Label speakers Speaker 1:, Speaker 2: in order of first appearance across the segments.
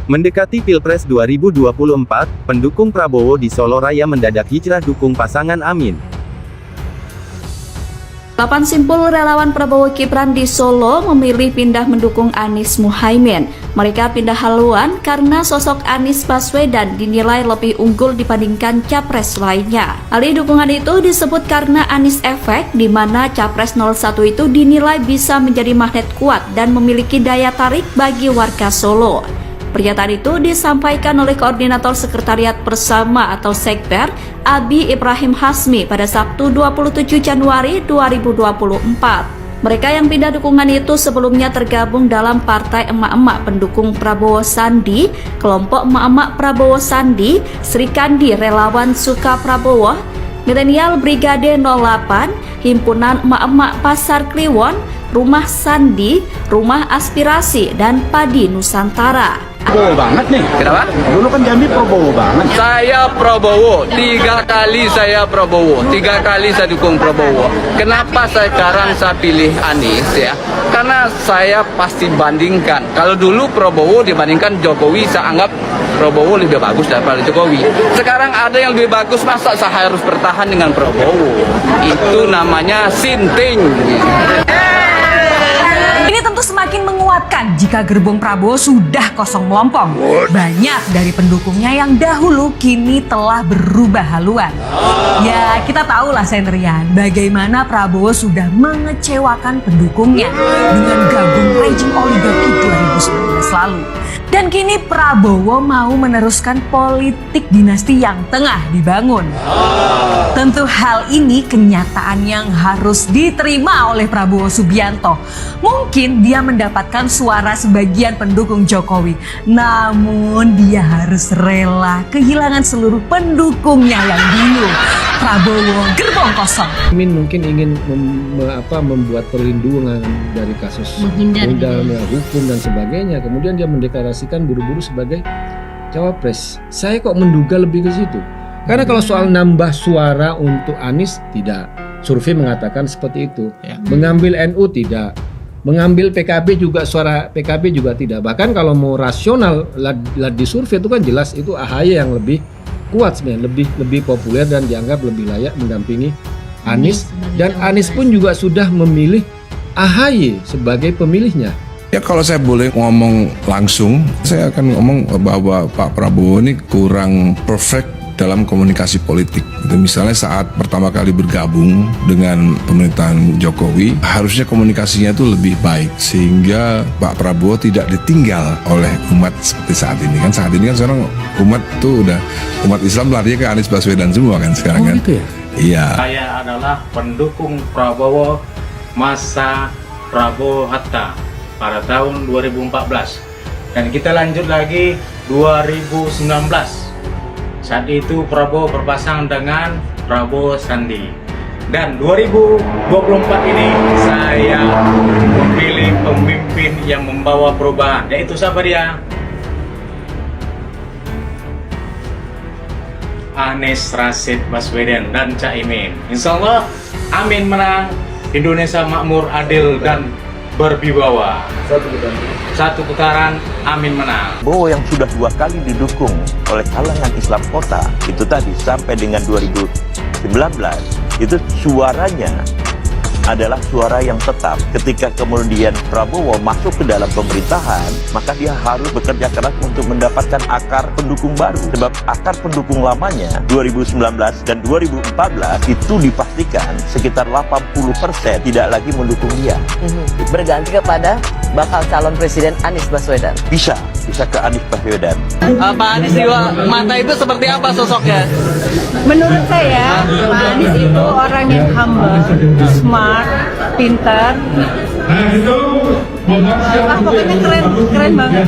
Speaker 1: Mendekati Pilpres 2024, pendukung Prabowo di Solo Raya mendadak hijrah dukung pasangan Amin.
Speaker 2: 8 simpul relawan Prabowo Gibran di Solo memilih pindah mendukung Anies Muhaimin. Mereka pindah haluan karena sosok Anies Baswedan dinilai lebih unggul dibandingkan capres lainnya. Alih dukungan itu disebut karena Anies efek, di mana capres 01 itu dinilai bisa menjadi magnet kuat dan memiliki daya tarik bagi warga Solo. Pernyataan itu disampaikan oleh Koordinator Sekretariat Bersama atau Sekber, Abi Ibrahim Hasmi pada Sabtu 27 Januari 2024. Mereka yang pindah dukungan itu sebelumnya tergabung dalam Partai Emak-Emak Pendukung Prabowo Sandi, Kelompok Emak-Emak Prabowo Sandi, Sri Kandi Relawan Suka Prabowo, Milenial Brigade 08, Himpunan Emak-Emak Pasar Kliwon, Rumah Sandi, Rumah Aspirasi, dan Padi Nusantara.
Speaker 3: Prabowo banget nih.
Speaker 4: Kenapa?
Speaker 3: Dulu kan Jambi Prabowo banget.
Speaker 4: Saya Prabowo, 3 kali saya Prabowo, 3 kali saya dukung Prabowo. Kenapa sekarang saya pilih Anies ya? Karena saya pasti bandingkan. Kalau dulu Prabowo dibandingkan Jokowi, saya anggap Prabowo lebih bagus daripada Jokowi. Sekarang ada yang lebih bagus, masa saya harus bertahan dengan Prabowo? Itu namanya sinting.
Speaker 5: Ini tentu semakin menguatkan jika gerbong Prabowo sudah kosong melompong. Banyak dari pendukungnya yang dahulu kini telah berubah haluan. Ya, kita tahulah Sendrian, bagaimana Prabowo sudah mengecewakan pendukungnya dengan gabung rejim oligarki 2019 lalu. Dan kini Prabowo mau meneruskan politik dinasti yang tengah dibangun. Tentu hal ini kenyataan yang harus diterima oleh Prabowo Subianto. Mungkin dia mendapatkan suara sebagian pendukung Jokowi, namun dia harus rela kehilangan seluruh pendukungnya yang dulu. Prabowo gerbong kosong.
Speaker 6: Amin mungkin ingin membuat perlindungan dari kasus menghindar hukum dan sebagainya. Kemudian dia mendeklarasikan buru-buru sebagai cawapres. Saya kok menduga lebih ke situ. Karena kalau soal nambah suara untuk Anies tidak. Survei mengatakan seperti itu. Mengambil NU tidak. Mengambil PKB juga, suara PKB juga tidak. Bahkan kalau mau rasional di survei itu kan jelas itu AHY yang lebih kuat sebenarnya, lebih populer dan dianggap lebih layak mendampingi Anies. Dan Anies pun juga sudah memilih AHY sebagai pemilihnya.
Speaker 7: Ya kalau saya boleh ngomong langsung, saya akan ngomong bahwa Pak Prabowo ini kurang perfect dalam komunikasi politik. Misalnya saat pertama kali bergabung dengan pemerintahan Jokowi, harusnya komunikasinya itu lebih baik sehingga Pak Prabowo tidak ditinggal oleh umat seperti saat ini. Kan saat ini kan sekarang umat tuh udah umat Islam larinya ke Anies Baswedan semua kan sekarang kan.
Speaker 6: Gitu ya?
Speaker 7: Iya.
Speaker 8: Saya adalah pendukung Prabowo masa Prabowo Hatta pada tahun 2014. Dan kita lanjut lagi 2019. Saat itu Prabowo berpasangan dengan Prabowo Sandi. Dan 2024 ini saya memilih pemimpin yang membawa perubahan. Yaitu siapa dia? Anies Rashid Baswedan dan Caimin. Insya Allah Amin menang, Indonesia makmur, adil dan berwibawa. Satu putaran Amin menang.
Speaker 9: Prabowo yang sudah 2 kali didukung oleh kalangan Islam kota itu tadi sampai dengan 2019 itu suaranya adalah suara yang tetap. Ketika kemudian Prabowo masuk ke dalam pemerintahan, maka dia harus bekerja keras untuk mendapatkan akar pendukung baru. Sebab akar pendukung lamanya 2019 dan 2014 itu dipastikan sekitar 80% tidak lagi mendukung dia.
Speaker 10: Berganti kepada bakal calon presiden Anies Baswedan.
Speaker 9: Bisa ke Anies Baswedan.
Speaker 4: Pak Anies di mata itu seperti apa sosoknya?
Speaker 11: Menurut saya, Pak Anies itu orang yang humble, smart, pintar. Pokoknya keren banget.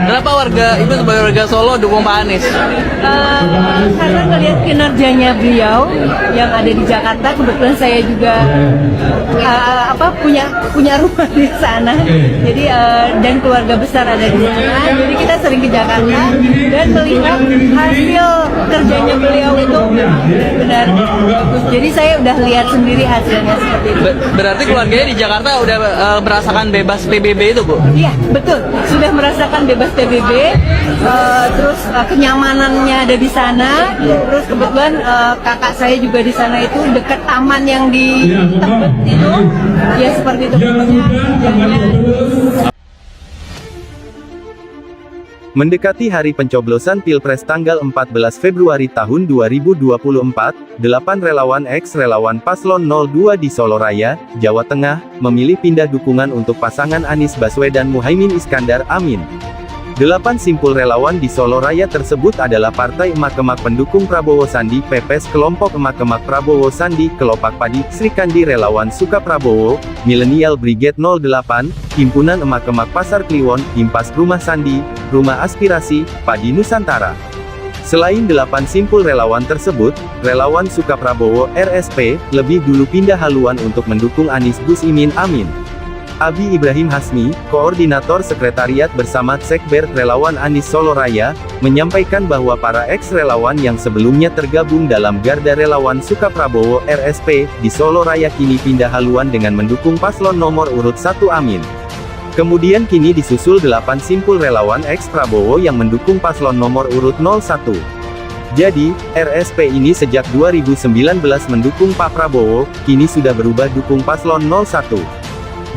Speaker 4: Kenapa ibu sebagai warga Solo dukung Pak Anies?
Speaker 11: Karena ngelihat kinerjanya beliau yang ada di Jakarta, kebetulan saya juga punya rumah di sana. Jadi dan keluarga besar ada di sana. Jadi kita sering ke Jakarta dan melihat hasil kerjanya beliau itu benar bagus. Jadi saya udah lihat sendiri hasilnya seperti itu.
Speaker 10: Berarti keluarganya di Jakarta udah merasakan bebas PBB itu, Bu?
Speaker 11: Iya, betul. Sudah merasakan bebas PBB, terus kenyamanannya ada di sana. Terus kebetulan kakak saya juga di sana itu dekat taman yang di Tebet itu. Ya seperti itu.
Speaker 1: Mendekati hari pencoblosan Pilpres tanggal 14 Februari tahun 2024, 8 relawan ex-relawan Paslon 02 di Solo Raya, Jawa Tengah, memilih pindah dukungan untuk pasangan Anies Baswedan Muhaimin Iskandar Amin. 8 simpul relawan di Solo Raya tersebut adalah Partai Emak-Emak Pendukung Prabowo Sandi, PPS Kelompok Emak-Emak Prabowo Sandi, Kelopak Padi, Srikandi Relawan Suka Prabowo, Millennial Brigade 08, Himpunan Emak-Emak Pasar Kliwon, Himpas Rumah Sandi, Rumah Aspirasi, Padi Nusantara. Selain 8 simpul relawan tersebut, relawan Suka Prabowo, RSP, lebih dulu pindah haluan untuk mendukung Anies Gus Imin Amin. Abi Ibrahim Hasmi, Koordinator Sekretariat bersama Sekber Relawan Anies Solo Raya, menyampaikan bahwa para ex-relawan yang sebelumnya tergabung dalam Garda Relawan Suka Prabowo RSP, di Solo Raya kini pindah haluan dengan mendukung paslon nomor urut 1 Amin. Kemudian kini disusul 8 simpul relawan ex-Prabowo yang mendukung paslon nomor urut 01. Jadi, RSP ini sejak 2019 mendukung Pak Prabowo, kini sudah berubah dukung paslon 01.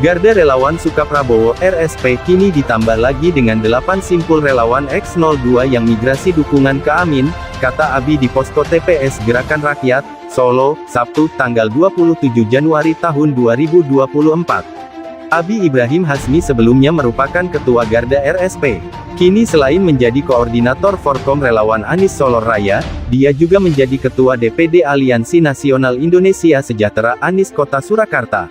Speaker 1: Garda Relawan Suka Prabowo RSP kini ditambah lagi dengan 8 simpul relawan X02 yang migrasi dukungan ke Amin, kata Abi di posko TPS Gerakan Rakyat, Solo, Sabtu, tanggal 27 Januari tahun 2024. Abi Ibrahim Hasmi sebelumnya merupakan Ketua Garda RSP. Kini selain menjadi Koordinator Forkom Relawan Anies Solo Raya, dia juga menjadi Ketua DPD Aliansi Nasional Indonesia Sejahtera Anies Kota Surakarta.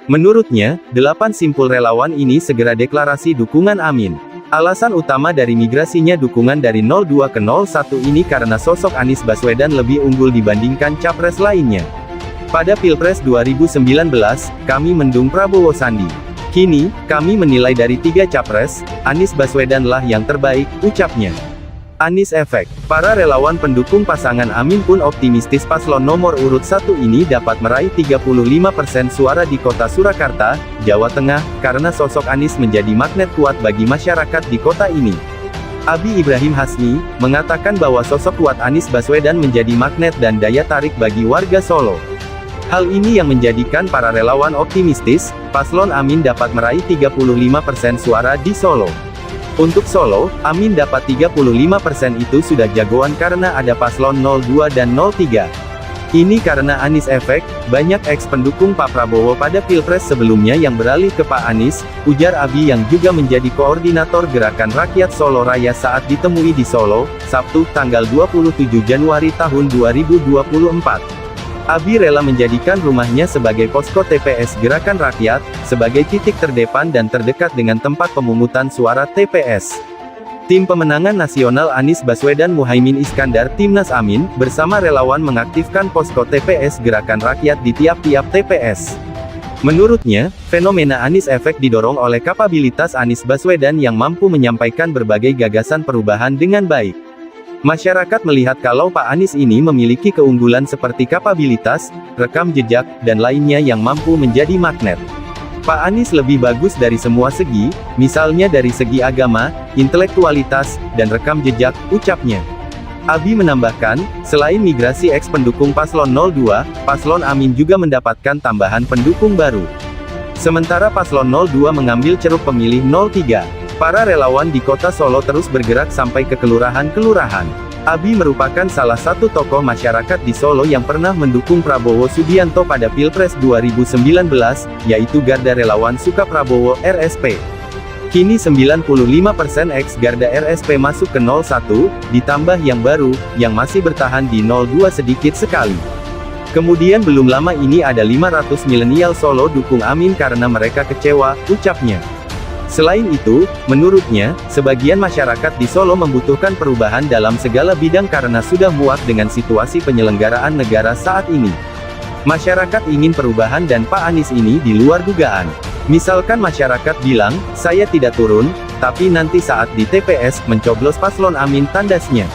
Speaker 1: Menurutnya, 8 simpul relawan ini segera deklarasi dukungan Amin. Alasan utama dari migrasinya dukungan dari 02 ke 01 ini karena sosok Anies Baswedan lebih unggul dibandingkan capres lainnya. Pada Pilpres 2019, kami mendukung Prabowo Sandi. Kini, kami menilai dari 3 capres, Anies Baswedanlah yang terbaik, ucapnya. Anies Efek. Para relawan pendukung pasangan Amin pun optimistis paslon nomor urut 1 ini dapat meraih 35% suara di kota Surakarta, Jawa Tengah, karena sosok Anies menjadi magnet kuat bagi masyarakat di kota ini. Abi Ibrahim Hasmi, mengatakan bahwa sosok kuat Anies Baswedan menjadi magnet dan daya tarik bagi warga Solo. Hal ini yang menjadikan para relawan optimistis, paslon Amin dapat meraih 35% suara di Solo. Untuk Solo, Amin dapat 35% itu sudah jagoan karena ada paslon 02 dan 03. Ini karena Anies Efek, banyak ex-pendukung Pak Prabowo pada Pilpres sebelumnya yang beralih ke Pak Anies, ujar Abi yang juga menjadi Koordinator Gerakan Rakyat Solo Raya saat ditemui di Solo, Sabtu, tanggal 27 Januari tahun 2024. Abi rela menjadikan rumahnya sebagai posko TPS Gerakan Rakyat, sebagai titik terdepan dan terdekat dengan tempat pemungutan suara TPS. Tim Pemenangan Nasional Anies Baswedan Muhaimin Iskandar Timnas Amin, bersama relawan mengaktifkan posko TPS Gerakan Rakyat di tiap-tiap TPS. Menurutnya, fenomena Anies Efek didorong oleh kapabilitas Anies Baswedan yang mampu menyampaikan berbagai gagasan perubahan dengan baik. Masyarakat melihat kalau Pak Anies ini memiliki keunggulan seperti kapabilitas, rekam jejak, dan lainnya yang mampu menjadi magnet. Pak Anies lebih bagus dari semua segi, misalnya dari segi agama, intelektualitas, dan rekam jejak, ucapnya. Abi menambahkan, selain migrasi ex-pendukung paslon 02, paslon Amin juga mendapatkan tambahan pendukung baru. Sementara paslon 02 mengambil ceruk pemilih 03. Para relawan di kota Solo terus bergerak sampai ke kelurahan-kelurahan. Abi merupakan salah satu tokoh masyarakat di Solo yang pernah mendukung Prabowo Subianto pada Pilpres 2019, yaitu Garda Relawan Suka Prabowo RSP. Kini 95% ex-Garda RSP masuk ke 01, ditambah yang baru, yang masih bertahan di 02 sedikit sekali. Kemudian belum lama ini ada 500 milenial Solo dukung Amin karena mereka kecewa, ucapnya. Selain itu, menurutnya, sebagian masyarakat di Solo membutuhkan perubahan dalam segala bidang karena sudah muak dengan situasi penyelenggaraan negara saat ini. Masyarakat ingin perubahan dan Pak Anies ini di luar dugaan. Misalkan masyarakat bilang, saya tidak turun, tapi nanti saat di TPS, mencoblos paslon Amin, tandasnya.